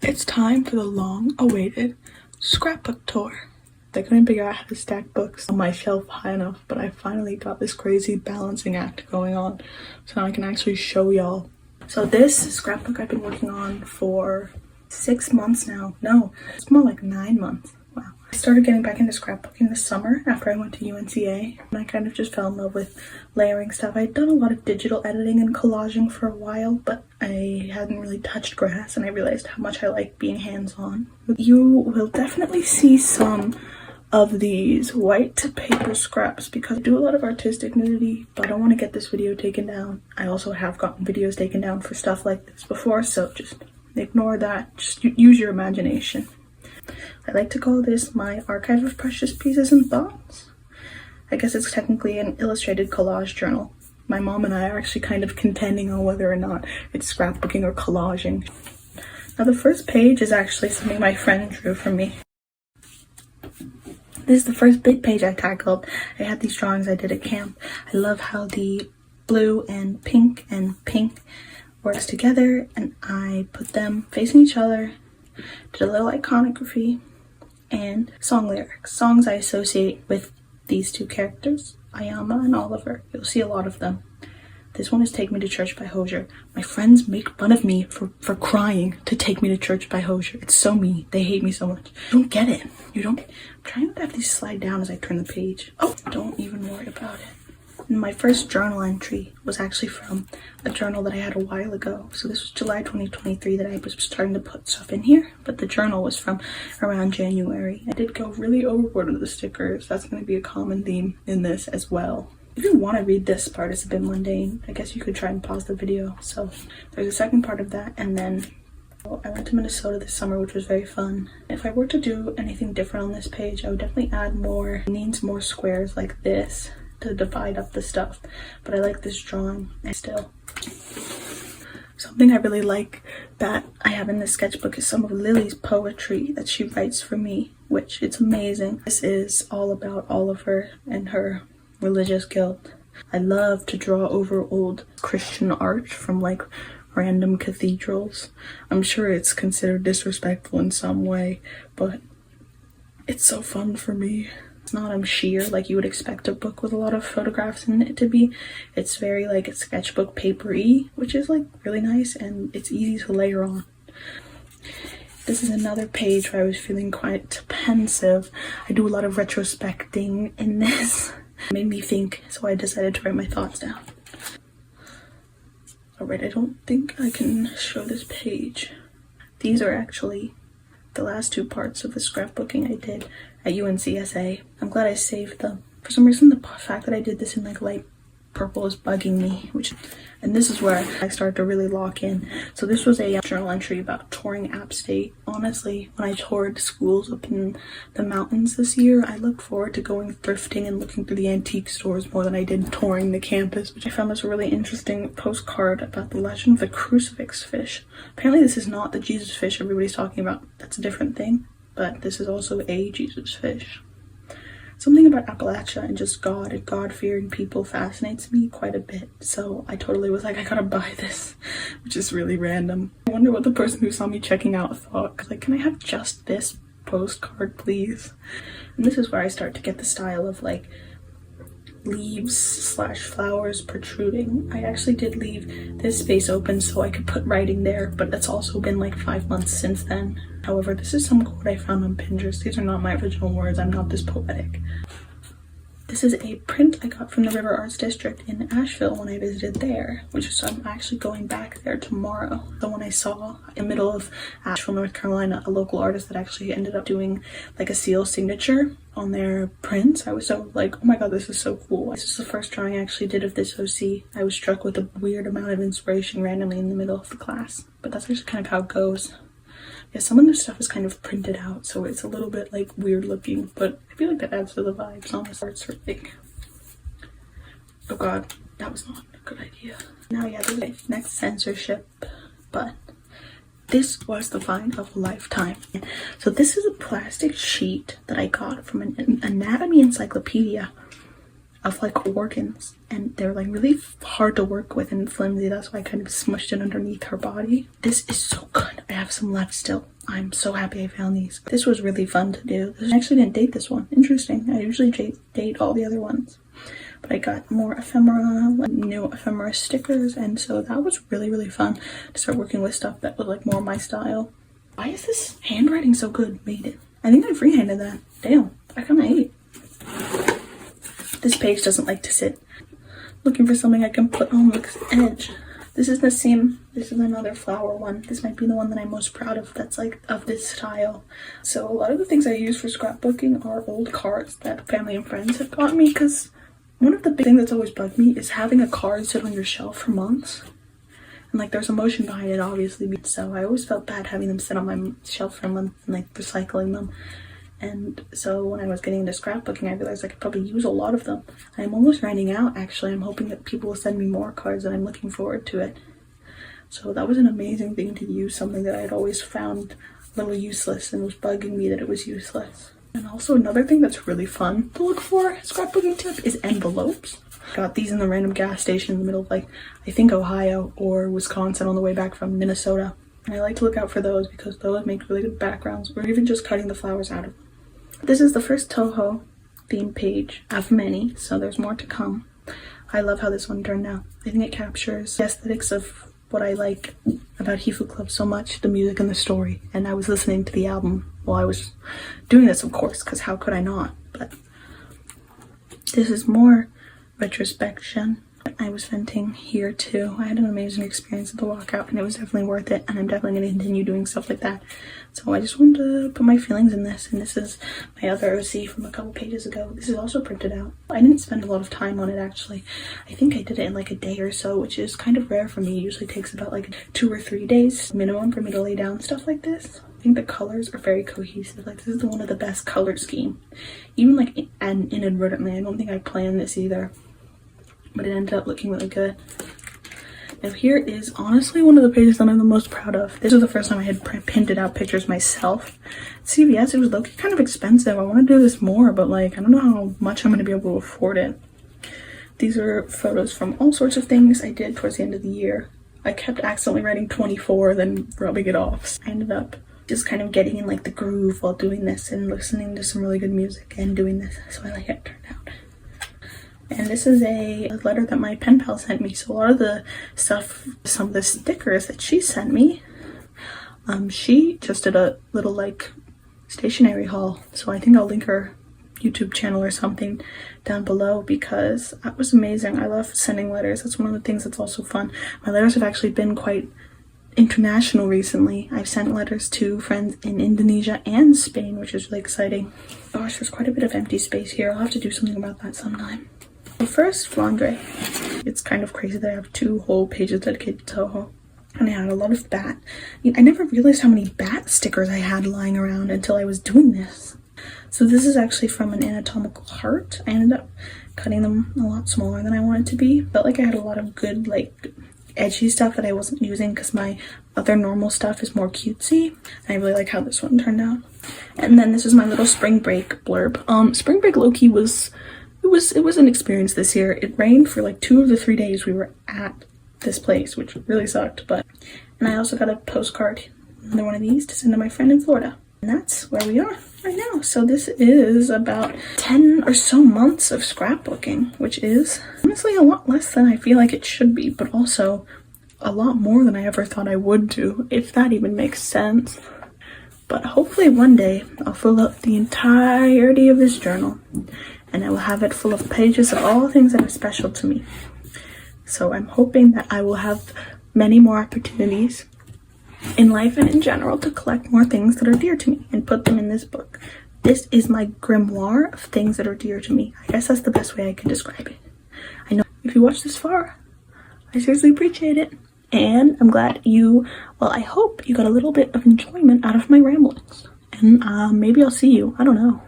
It's time for the long-awaited scrapbook tour. I couldn't figure out how to stack books on my shelf high enough, but I finally got this crazy balancing act going on, so now I can actually show y'all. So this scrapbook I've been working on for 6 months now. No, it's more like 9 months. Wow. I started getting back into scrapbooking this summer after I went to UNCA, and I kind of just fell in love with layering stuff. I'd done a lot of digital editing and collaging for a while, but I hadn't really touched grass, and I realized how much I like being hands-on. You will definitely see some of these white to paper scraps because I do a lot of artistic nudity, but I don't want to get this video taken down. I also have gotten videos taken down for stuff like this before, so just ignore that. Just use your imagination. I like to call this my archive of precious pieces and thoughts. I guess it's technically an illustrated collage journal. My mom and I are actually kind of contending on whether or not it's scrapbooking or collaging. Now the first page is actually something my friend drew for me. This is the first big page I tackled. I had these drawings I did at camp. I love how the blue and pink works together, and I put them facing each other, did a little iconography, and song lyrics. Songs I associate with these two characters, Ayama and Oliver. You'll see a lot of them. This one is Take Me to Church by Hozier. My friends make fun of me for crying to Take Me to Church by Hozier. It's so mean. They hate me so much. You don't get it. You don't. I'm trying not to have these slide down as I turn the page. Oh, don't even worry about it. And my first journal entry was actually from a journal that I had a while ago. So this was July 2023 that I was starting to put stuff in here, but the journal was from around January. I did go really overboard with the stickers. That's going to be a common theme in this as well. If you want to read this part, it's a bit mundane. I guess you could try and pause the video. So there's a second part of that, and then I went to Minnesota this summer, which was very fun. If I were to do anything different on this page, I would definitely add more, needs more squares like this to divide up the stuff, but I like this drawing still. Something I really like that I have in this sketchbook is some of Lily's poetry that she writes for me, which it's amazing. This is all about Oliver and her religious guilt. I love to draw over old Christian art from like random cathedrals. I'm sure it's considered disrespectful in some way, but it's so fun for me. It's not sheer like you would expect a book with a lot of photographs in it to be. It's very like a sketchbook paper-y, which is like really nice, and it's easy to layer on. This is another page where I was feeling quite pensive. I do a lot of retrospecting in this. It made me think, so I decided to write my thoughts down. Alright, I don't think I can show this page. These are actually the last two parts of the scrapbooking I did at UNCSA. I'm glad I saved them. For some reason, the fact that I did this in like light purple is bugging me, and this is where I started to really lock in. So this was a journal entry about touring App State. Honestly, when I toured schools up in the mountains this year, I looked forward to going thrifting and looking through the antique stores more than I did touring the campus, which I found this a really interesting postcard about the legend of the crucifix fish. Apparently this is not the Jesus fish everybody's talking about. That's a different thing, but this is also a Jesus fish. Something about Appalachia and just God and God-fearing people fascinates me quite a bit, so I totally was like, I gotta buy this, which is really random. I wonder what the person who saw me checking out thought, cause like, can I have just this postcard, please? And this is where I start to get the style of like leaves / flowers protruding. I actually did leave this space open so I could put writing there, but it's also been like 5 months since then. However, this is some quote I found on Pinterest. These are not my original words. I'm not this poetic. This is a print I got from the River Arts District in Asheville when I visited there, which is, I'm actually going back there tomorrow. So when I saw in the middle of Asheville, North Carolina, a local artist that actually ended up doing like a seal signature on their prints, I was so like, oh my god, this is so cool. This is the first drawing I actually did of this OC. I was struck with a weird amount of inspiration randomly in the middle of the class, but that's actually kind of how it goes. Yeah, some of this stuff is kind of printed out, so it's a little bit like weird looking, but I feel like that adds to the vibes on this art sort of thing. Oh god, that was not a good idea. Now yeah, the next censorship, but this was the find of a lifetime. So this is a plastic sheet that I got from an anatomy encyclopedia of like organs, and they're like really hard to work with and flimsy. That's why I kind of smushed it underneath her body. This is so good. I have some left still. I'm so happy I found these. This was really fun to do. I actually didn't date this one. Interesting. I usually date all the other ones. But I got more ephemera, like new ephemera stickers, and so that was really, really fun to start working with stuff that was like more my style. Why is this handwriting so good? Made it. I think I freehanded that. Damn, I kinda ate. This page doesn't like to sit. Looking for something I can put on the edge. This is the same, this is another flower one. This might be the one that I'm most proud of that's like of this style. So a lot of the things I use for scrapbooking are old cards that family and friends have got me, because one of the big things that's always bugged me is having a card sit on your shelf for months. And like there's emotion behind it, obviously, so I always felt bad having them sit on my shelf for a month and like recycling them. And so when I was getting into scrapbooking, I realized I could probably use a lot of them. I'm almost running out, actually. I'm hoping that people will send me more cards, and I'm looking forward to it. So that was an amazing thing to use, something that I had always found a little useless and was bugging me that it was useless. And also another thing that's really fun to look for, scrapbooking tip, is envelopes. Got these in the random gas station in the middle of like, I think Ohio or Wisconsin on the way back from Minnesota. And I like to look out for those because those make really good backgrounds, or even just cutting the flowers out of them. This is the first Toho theme page of many, so there's more to come. I love how this one turned out. I think it captures the aesthetics of what I like about Hifu Club so much, the music and the story. And I was listening to the album while I was doing this, of course, because how could I not? But this is more retrospection. I was venting here too. I had an amazing experience at the walkout, and it was definitely worth it, and I'm definitely going to continue doing stuff like that. So I just wanted to put my feelings in this, and this is my other OC from a couple pages ago. This is also printed out. I didn't spend a lot of time on it, actually. I think I did it in like a day or so, which is kind of rare for me. It usually takes about like 2 or 3 days minimum for me to lay down stuff like this. I think the colors are very cohesive. Like, this is one of the best color scheme. Even like inadvertently, I don't think I planned this either, but it ended up looking really good. Now here is honestly one of the pages that I'm the most proud of. This was the first time I had printed out pictures myself. At CVS, it was low-key kind of expensive. I want to do this more, but like, I don't know how much I'm going to be able to afford it. These are photos from all sorts of things I did towards the end of the year. I kept accidentally writing 24, then rubbing it off. So I ended up just kind of getting in like the groove while doing this and listening to some really good music and doing this. So I like how it turned out. And this is a letter that my pen pal sent me. So a lot of the stuff, some of the stickers that she sent me, she just did a little like stationery haul. So I think I'll link her YouTube channel or something down below, because that was amazing. I love sending letters. That's one of the things that's also fun. My letters have actually been quite international recently. I've sent letters to friends in Indonesia and Spain, which is really exciting. Gosh, there's quite a bit of empty space here. I'll have to do something about that sometime. First, Flandre. It's kind of crazy that I have 2 whole pages dedicated to Toho. And I had a lot of bat. I never realized how many bat stickers I had lying around until I was doing this. So this is actually from an anatomical heart. I ended up cutting them a lot smaller than I wanted to be. Felt like I had a lot of good, like, edgy stuff that I wasn't using because my other normal stuff is more cutesy. And I really like how this one turned out. And then this is my little spring break blurb. Spring break low-key was an experience this year. It rained for like 2 of the 3 days we were at this place, which really sucked. And I also got a postcard, another one of these, to send to my friend in Florida. And that's where we are right now. So this is about 10 or so months of scrapbooking, which is honestly a lot less than I feel like it should be, but also a lot more than I ever thought I would do, if that even makes sense. But hopefully one day I'll fill up the entirety of this journal, and I will have it full of pages of all things that are special to me. So I'm hoping that I will have many more opportunities in life and in general to collect more things that are dear to me and put them in this book. This is my grimoire of things that are dear to me. I guess that's the best way I can describe it. I know if you watched this far, I seriously appreciate it. And I'm glad I hope you got a little bit of enjoyment out of my ramblings. And maybe I'll see you, I don't know,